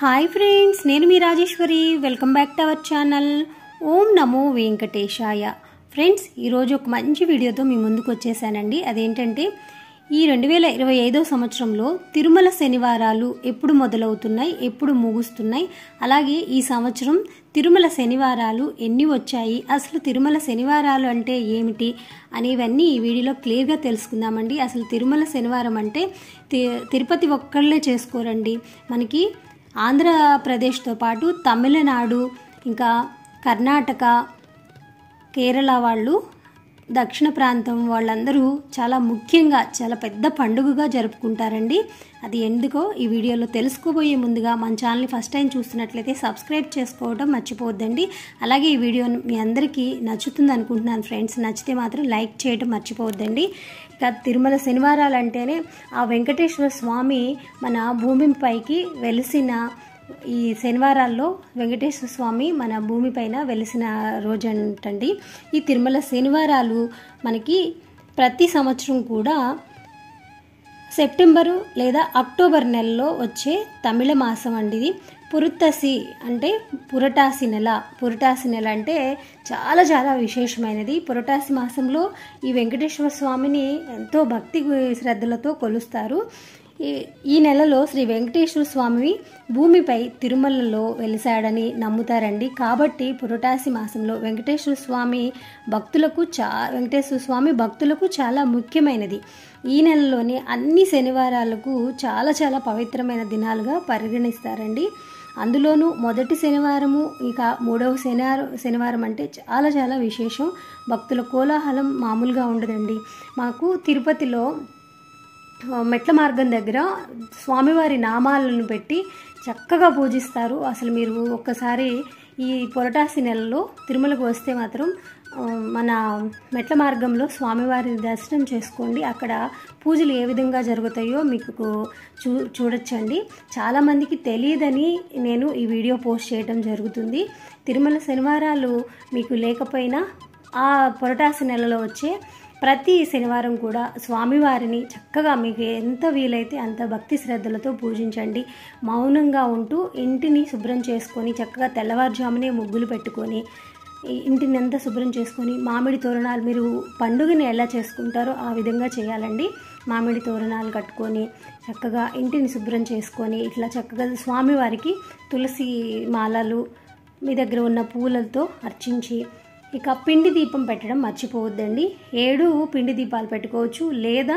Hi friends, నేను మీ Rajeshwari. Welcome back to our channel Om Namo Venkatesaya. Friends, ఈరోజు ఒక మంచి వీడియోతో మీ ముందుకు వచ్చేసానండి. అదేంటంటే ఈ 2025 సంవత్సరంలో తిరుమల శనివారాలు ఎప్పుడు మొదలవుతున్నాయి, ఎప్పుడు ముగుస్తున్నాయి, అలాగే ఈ సంవత్సరం తిరుమల శనివారాలు ఎన్ని వచ్చాయి, అసలు తిరుమల శనివారాలు అంటే ఏమిటి అనేవన్నీ ఈ వీడియోలో క్లియర్గా తెలుసుకుందామండి. అసలు తిరుమల శనివారం అంటే తిరుపతి ఒక్కళ్ళే చేసుకోరండి. మనకి ఆంధ్రప్రదేశ్తో పాటు తమిళనాడు, ఇంకా కర్ణాటక, కేరళ వాళ్ళు, దక్షిణ ప్రాంతం వాళ్ళందరూ చాలా ముఖ్యంగా చాలా పెద్ద పండుగగా జరుపుకుంటారండి. అది ఎందుకో ఈ వీడియోలో తెలుసుకోబోయే ముందుగా మన ఛానల్ని ఫస్ట్ టైం చూస్తున్నట్లయితే సబ్స్క్రైబ్ చేసుకోవడం మర్చిపోవద్దండి. అలాగే ఈ వీడియో మీ అందరికీ నచ్చుతుంది అనుకుంటున్నాను ఫ్రెండ్స్. నచ్చితే మాత్రం లైక్ చేయడం మర్చిపోవద్దండి. ఇక తిరుమల శనివారాలు అంటేనే ఆ వెంకటేశ్వర స్వామి మన భూమిపైకి వెలిసిన ఈ శనివారాల్లో వెంకటేశ్వర స్వామి మన భూమిపైన వెలిసిన రోజు అంటండి. ఈ తిరుమల శనివారాలు మనకి ప్రతి సంవత్సరం కూడా సెప్టెంబరు లేదా అక్టోబర్ నెలలో వచ్చే తమిళ మాసం అండి. ఇది పురటాసి అంటే పురటాసి నెల. పురటాసి నెల అంటే చాలా చాలా విశేషమైనది. పురటాసి మాసంలో ఈ వెంకటేశ్వర స్వామిని ఎంతో భక్తి శ్రద్ధలతో కొలుస్తారు. ఈ నెలలో శ్రీ వెంకటేశ్వర స్వామి భూమిపై తిరుమలలో వెలిశాడని నమ్ముతారండి. కాబట్టి పురటాసి మాసంలో వెంకటేశ్వర స్వామి భక్తులకు చాలా ముఖ్యమైనది. ఈ నెలలోని అన్ని శనివారాలకు చాలా చాలా పవిత్రమైన దినాలుగా పరిగణిస్తారండి. అందులోనూ మొదటి శనివారము, ఇక మూడవ శనివారం అంటే చాలా చాలా విశేషం. భక్తుల కోలాహలం మామూలుగా ఉండదండి. మాకు తిరుపతిలో మెట్ల మార్గం దగ్గర స్వామివారి నామాలను పెట్టి చక్కగా పూజిస్తారు. అసలు మీరు ఒక్కసారి ఈ పురటాసి నెలలో తిరుమలకు వస్తే మాత్రం మన మెట్ల మార్గంలో స్వామివారిని దర్శనం చేసుకోండి. అక్కడ పూజలు ఏ విధంగా జరుగుతాయో మీకు చూడొచ్చండి. చాలామందికి తెలియదని నేను ఈ వీడియో పోస్ట్ చేయడం జరుగుతుంది. తిరుమల శనివారాలు మీకు లేకపోయినా ఆ పురటాసి నెలలో వచ్చే ప్రతి శనివారం కూడా స్వామివారిని చక్కగా మీకు ఎంత వీలైతే అంత భక్తి శ్రద్ధలతో పూజించండి. మౌనంగా ఉంటూ ఇంటిని శుభ్రం చేసుకొని చక్కగా తెల్లవారుజామునే ముగ్గులు పెట్టుకొని ఇంటిని అంతా శుభ్రం చేసుకొని మామిడి తోరణాలు, మీరు పండుగని ఎలా చేసుకుంటారో ఆ విధంగా చేయాలండి. మామిడి తోరణాలు కట్టుకొని చక్కగా ఇంటిని శుభ్రం చేసుకొని ఇట్లా చక్కగా స్వామివారికి తులసి మాలలు మీ దగ్గర ఉన్న పూలతో అర్చించి ఇక పిండి దీపం పెట్టడం మర్చిపోవద్దండి. 7 పిండి దీపాలు పెట్టుకోవచ్చు, లేదా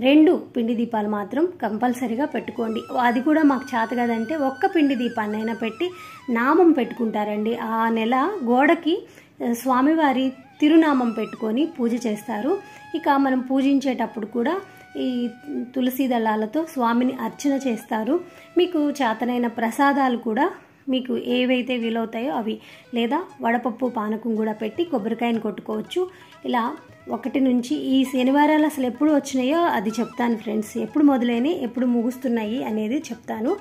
2 పిండి దీపాలు మాత్రం కంపల్సరీగా పెట్టుకోండి. అది కూడా మాకు చేత కదంటే ఒక్క పిండి దీపాన్ని అయినా పెట్టి నామం పెట్టుకుంటారండి. ఆ నెల గోడకి స్వామివారి తిరునామం పెట్టుకొని పూజ చేస్తారు. ఇక మనం పూజించేటప్పుడు కూడా ఈ తులసి దళాలతో స్వామిని అర్చన చేస్తారు. మీకు చేతనైన ప్రసాదాలు కూడా మీకు ఏవైతే వీలవుతాయో అవి, లేదా వడపప్పు పానకం కూడా పెట్టి కొబ్బరికాయను కొట్టుకోవచ్చు. ఇలా 1 నుంచి ఈ శనివారాలు అసలు ఎప్పుడు వచ్చినాయో అది చెప్తాను ఫ్రెండ్స్. ఎప్పుడు మొదలైనవి, ఎప్పుడు ముగుస్తున్నాయి అనేది చెప్తాను.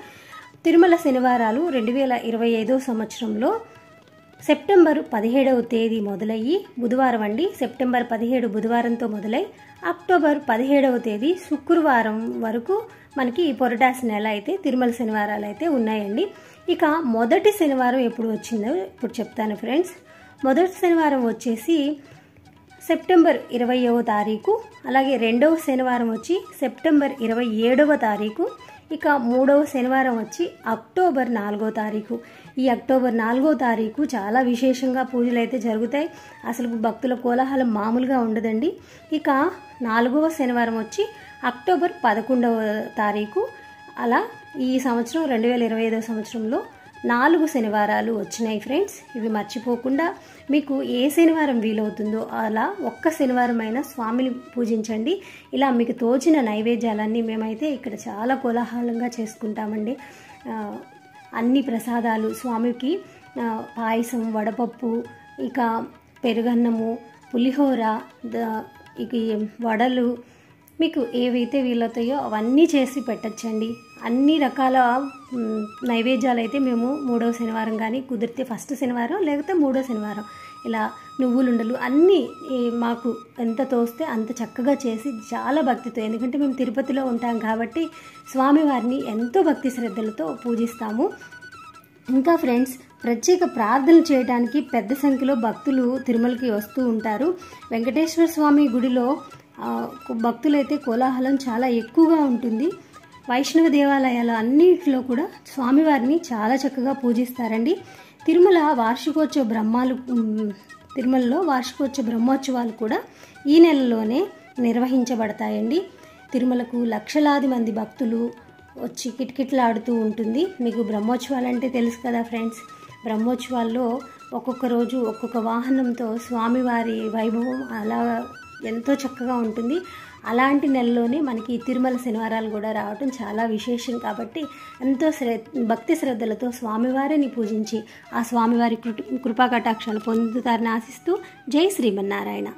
తిరుమల శనివారాలు 2025 సంవత్సరంలో సెప్టెంబర్ 17వ తేదీ మొదలయ్యి బుధవారం అండి. సెప్టెంబర్ 17 బుధవారంతో మొదలై అక్టోబర్ 17వ తేదీ శుక్రవారం వరకు మనకి ఈ పురటాసి నెల అయితే తిరుమల శనివారాలు అయితే ఉన్నాయండి. ఇక మొదటి శనివారం ఎప్పుడు వచ్చిందో ఇప్పుడు చెప్తాను ఫ్రెండ్స్. మొదటి శనివారం వచ్చేసి సెప్టెంబర్ 20వ తారీఖు, అలాగే రెండవ శనివారం వచ్చి సెప్టెంబర్ 27వ తారీఖు, ఇక మూడవ శనివారం వచ్చి అక్టోబర్ 4వ తారీఖు. ఈ అక్టోబర్ 4వ తారీఖు చాలా విశేషంగా పూజలు అయితే జరుగుతాయి. అసలు భక్తుల కోలాహలం మామూలుగా ఉండదండి. ఇక 4వ శనివారం వచ్చి అక్టోబర్ 11వ తారీఖు. అలా ఈ సంవత్సరం 2025 సంవత్సరంలో 4 శనివారాలు వచ్చినాయి ఫ్రెండ్స్. ఇవి మర్చిపోకుండా మీకు ఏ శనివారం వీలవుతుందో అలా ఒక్క శనివారం అయినా స్వామిని పూజించండి. ఇలా మీకు తోచిన నైవేద్యాలన్నీ మేమైతే ఇక్కడ చాలా కోలాహలంగా చేసుకుంటామండి. అన్ని ప్రసాదాలు స్వామికి పాయసం, వడపప్పు, ఇక పెరుగన్నము, పులిహోర, ఇక వడలు, మీకు ఏవైతే వీలవుతాయో అవన్నీ చేసి పెట్టచ్చండి. అన్ని రకాల నైవేద్యాలు అయితే మేము 3వ శనివారం కానీ, కుదిరితే ఫస్ట్ శనివారం లేకపోతే 3వ శనివారం ఇలా నువ్వులుండలు అన్నీ మాకు ఎంత తోస్తే అంత చక్కగా చేసి చాలా భక్తితో, ఎందుకంటే మేము తిరుపతిలో ఉంటాం కాబట్టి స్వామివారిని ఎంతో భక్తి శ్రద్ధలతో పూజిస్తాము. ఇంకా ఫ్రెండ్స్, ప్రత్యేక ప్రార్థనలు చేయడానికి పెద్ద సంఖ్యలో భక్తులు తిరుమలకి వస్తూ ఉంటారు. వెంకటేశ్వర స్వామి గుడిలో భక్తులైతే కోలాహలం చాలా ఎక్కువగా ఉంటుంది. వైష్ణవ దేవాలయాలు అన్నిటిలో కూడా స్వామివారిని చాలా చక్కగా పూజిస్తారండి. తిరుమలలో వార్షికోత్సవ బ్రహ్మోత్సవాలు కూడా ఈ నెలలోనే నిర్వహించబడతాయండి. తిరుమలకు లక్షలాది మంది భక్తులు వచ్చి కిటకిటలాడుతూ ఉంటుంది. మీకు బ్రహ్మోత్సవాలు అంటే తెలుసు కదా ఫ్రెండ్స్. బ్రహ్మోత్సవాల్లో ఒక్కొక్క రోజు ఒక్కొక్క వాహనంతో స్వామివారి వైభవం అలా ఎంతో చక్కగా ఉంటుంది. అలాంటి నెలలోనే మనకి తిరుమల శనివారాలు కూడా రావటం చాలా విశేషం. కాబట్టి ఎంతో భక్తి శ్రద్ధలతో స్వామివారిని పూజించి ఆ స్వామివారి కృపా కటాక్షాలు పొందుతారని ఆశిస్తూ జై శ్రీమన్నారాయణ.